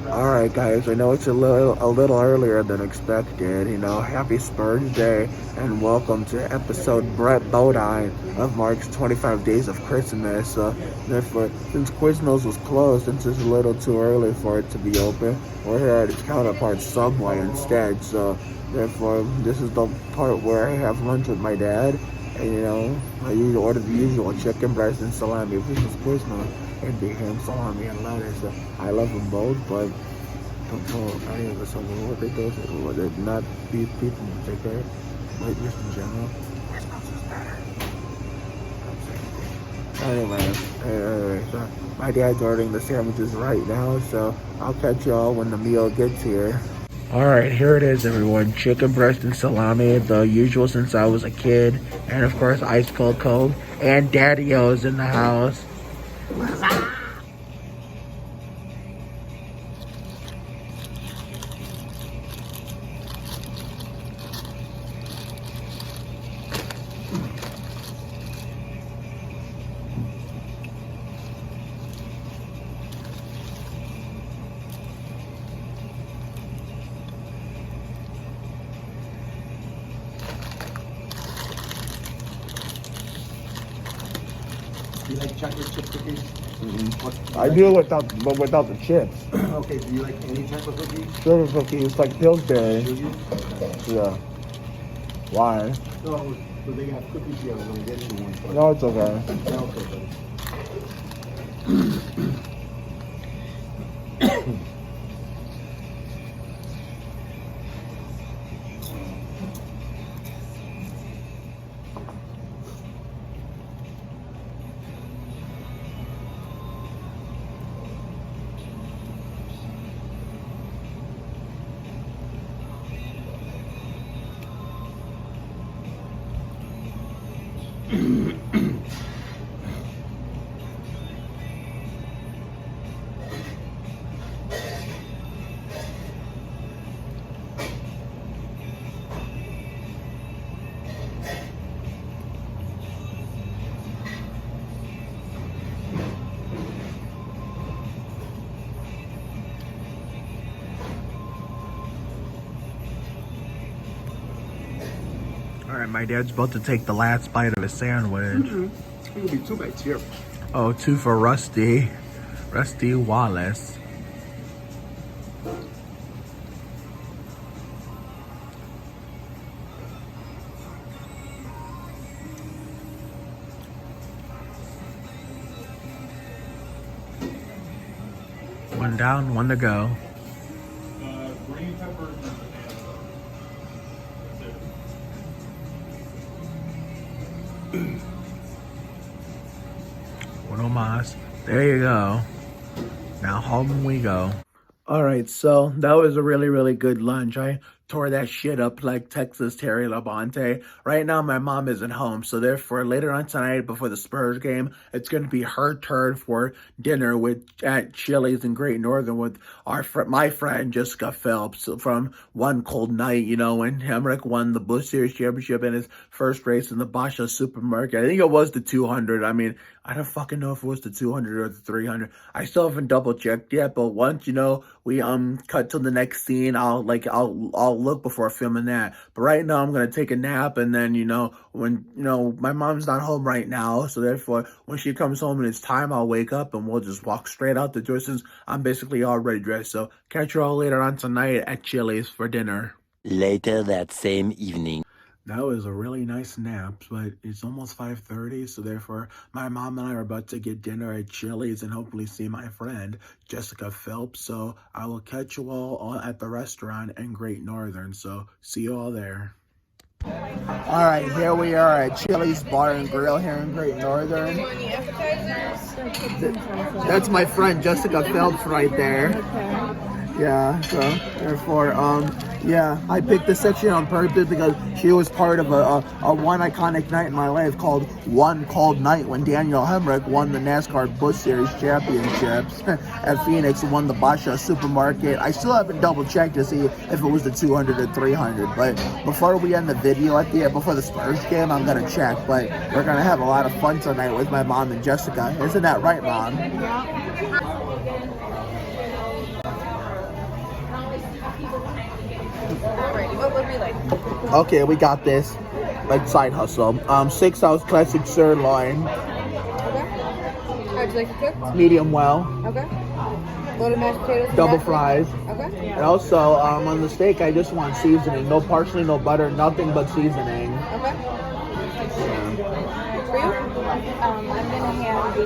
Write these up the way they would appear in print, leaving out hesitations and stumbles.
Alright guys, I know it's a little earlier than expected, happy Spurs Day, and welcome to episode Brett Bodine of Mark's 25 Days of Christmas. Therefore, since Quiznos was closed, since it's a little too early for it to be open, we're here at its counterpart Subway instead, so therefore, this is the part where I have lunch with my dad, and I usually order the usual chicken breast and salami, which is Quiznos, and the ham, salami, and lettuce. I love them both, but don't tell any of us what they do. They're not beef people in particular, but just in general. Quiznos is better. Anyway, so my dad's ordering the sandwiches right now, so I'll catch y'all when the meal gets here. Alright, here it is, everyone. Chicken breast and salami, the usual since I was a kid. And of course, ice cold Coke. And Daddy-O's in the house. Do you like chocolate chip cookies? Mm-hmm. I do without the chips. Okay, do you like any type of cookies? Sugar cookies, like Pillsbury. Do you? Yeah. Why? No, so they have cookies here. I'm going to get you one. No, it's okay. Okay, buddy. Alright, my dad's about to take the last bite of his sandwich. It's going to be 2 bites here. Oh, 2 for Rusty. Rusty Wallace. One down, one to go. Green pepper and banana. Uno más. There you go. Now home we go. Alright, so that was a really, really good lunch. I tore that shit up like Texas Terry Labonte. Right now, my mom isn't home, so therefore, later on tonight, before the Spurs game, it's going to be her turn for dinner at Chili's in Great Northern with my friend Jessica Phelps from One Cold Night, when Hemrick won the Bush Series championship in his first race in the Basha supermarket. I think it was the 200. I mean, I don't fucking know if it was the 200 or the 300. I still haven't double checked yet, but once, we cut to the next scene, I'll look before filming that. But right now I'm gonna take a nap, and then when my mom's not home right now, so therefore when she comes home and it's time, I'll wake up and we'll just walk straight out the door since I'm basically already dressed. So catch you all later on tonight at Chili's for dinner. Later that same evening. That was a really nice nap, but it's almost 5:30, so therefore my mom and I are about to get dinner at Chili's and hopefully see my friend Jessica Phelps. So I will catch you all at the restaurant in Great Northern. So see you all there. All right, here we are at Chili's Bar and Grill here in Great Northern. That's my friend Jessica Phelps right there. Yeah, so therefore, I picked this section on purpose because she was part of a one iconic night in my life called One Cold Night when Daniel Hemrick won the NASCAR Busch Series championships at Phoenix and won the Basha supermarket. I still haven't double checked to see if it was the 200 or 300, but before we end the video before the Spurs game, I'm gonna check. But we're gonna have a lot of fun tonight with my mom and Jessica. Isn't that right, Mom? Alrighty, what would we like? Okay, we got this. Like side hustle. 6-ounce classic sirloin, Okay. How'd you like it cooked? medium well, Okay. Loaded mashed potatoes. and double mashed fries. potatoes? Okay. And also, on the steak, I just want seasoning. No parsley, no butter, nothing but seasoning. Okay. For you? I'm gonna have the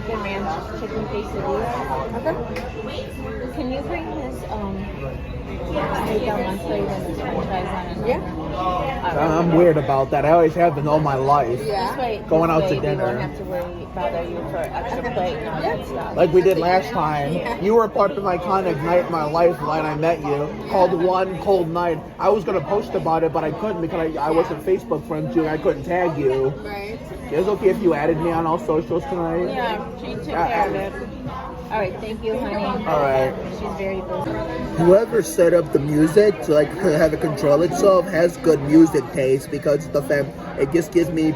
bacon ranch chicken quesadilla. Okay. Can you bring this steak on one plate and the french fries on it? Yeah. I'm weird about that. I always have been all my life. Yeah. This way, Going out to we dinner. won't have to worry bother you for extra plate and all that stuff. Like we did last time. You were part of an iconic night in my life when I met you, called One Cold Night. I was going to post about it, but I couldn't because I wasn't Facebook friends with you and I couldn't tag you. Right. It's okay if you added me on all socials tonight? Yeah, she took care of it. All right, thank you, honey. All right. She's very busy. Whoever set up the music to like have it control itself has good music taste because it just gives me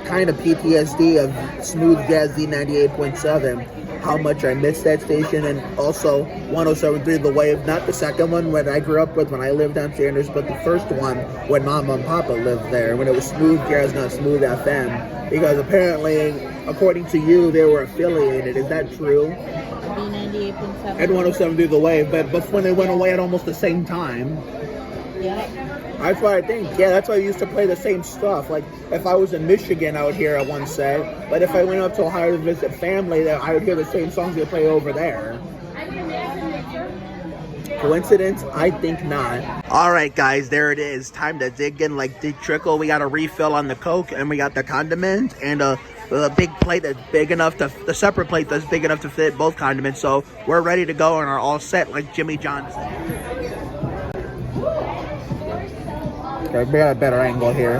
kind of PTSD of smooth jazzy 98.7. How much I miss that station, and also 107.3 The Wave, not the second one when I grew up with when I lived on Sanders, but the first one when Mama and Papa lived there, when it was smooth jazz, not smooth FM, because apparently, according to you, they were affiliated. Is that true? B98.7. And 107.3 The Wave, but when they went away at almost the same time. Yeah. That's why I think, yeah, that's why I used to play the same stuff. Like, if I was in Michigan, I would hear it one set. But if I went up to Ohio to visit family, then I would hear the same songs they play over there. Coincidence? I think not. All right, guys, there it is. Time to dig in like Dick Trickle. We got a refill on the Coke, and we got the condiment, and a big plate that's big enough to, the separate plate that's big enough to fit both condiments. So we're ready to go and are all set like Jimmy Johnson. Okay, we got a better angle here.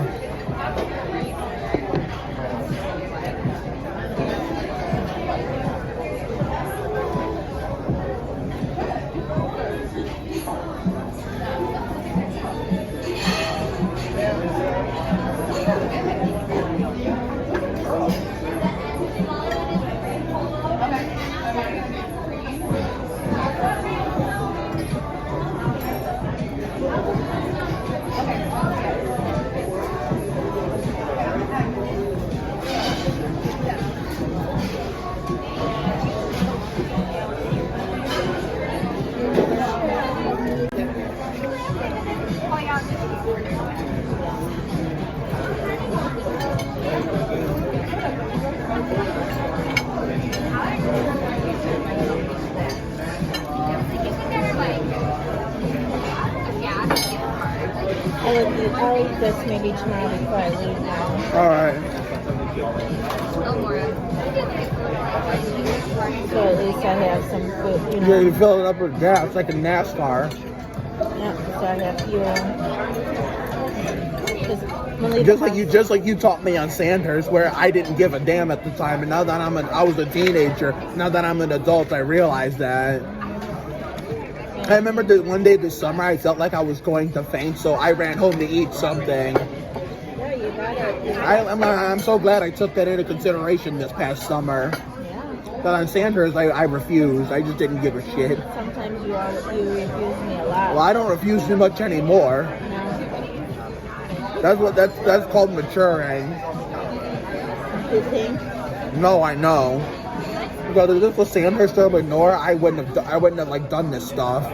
I'll eat this maybe tomorrow before I leave now. All right. So at least I have some food, you Yeah, know. you fill it up with gas. It's like a NASCAR. Yeah, so I have fuel. Just like you taught me on Sandhurst, where I didn't give a damn at the time, and now that I was a teenager. Now that I'm an adult, I realize that. I remember that one day this summer, I felt like I was going to faint, so I ran home to eat something. Yeah, you gotta. I'm so glad I took that into consideration this past summer. Yeah. But on Sandhurst, I refused. I just didn't give a shit. Sometimes you refuse me a lot. Well, I don't refuse too much anymore. No. That's called maturing. You think? No, I know. Because if this was Sandhurst or Lenore, I wouldn't have like done this stuff.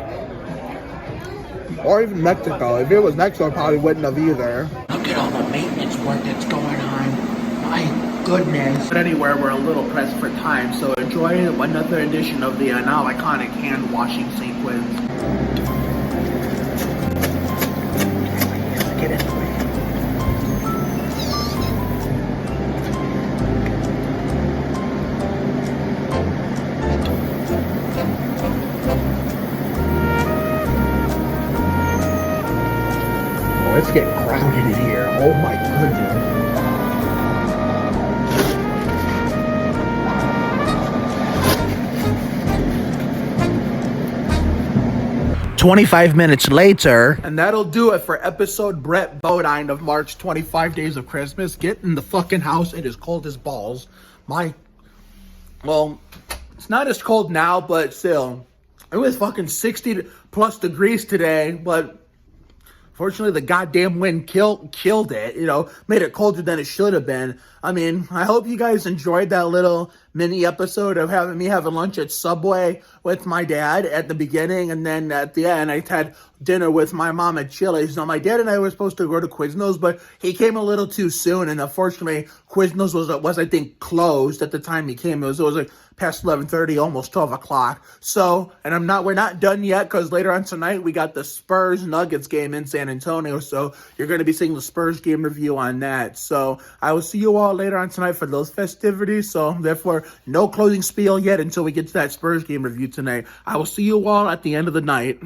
Or even Mexico. If it was Mexico, I probably wouldn't have either. Look at all the maintenance work that's going on. My goodness. But anywhere, we're a little pressed for time, so enjoy another edition of the now iconic hand washing sequence. Get it. 25 minutes later. And that'll do it for episode Brett Bodine of March 25 Days of Christmas. Get in the fucking house. It is cold as balls. Well, it's not as cold now, but still. It was fucking 60 plus degrees today, but Fortunately, the goddamn wind killed it, made it colder than it should have been. I mean, I hope you guys enjoyed that little mini episode of having lunch at Subway with my dad at the beginning, and then at the end, I had dinner with my mom at Chili's. Now, my dad and I were supposed to go to Quiznos, but he came a little too soon, and unfortunately, Quiznos was I think closed at the time he came. It was like past 11:30, almost 12 o'clock. So, and we're not done yet, because later on tonight we got the Spurs Nuggets game in San Antonio. So you're going to be seeing the Spurs game review on that. So I will see you all later on tonight for those festivities. So therefore, no closing spiel yet until we get to that Spurs game review tonight. I will see you all at the end of the night.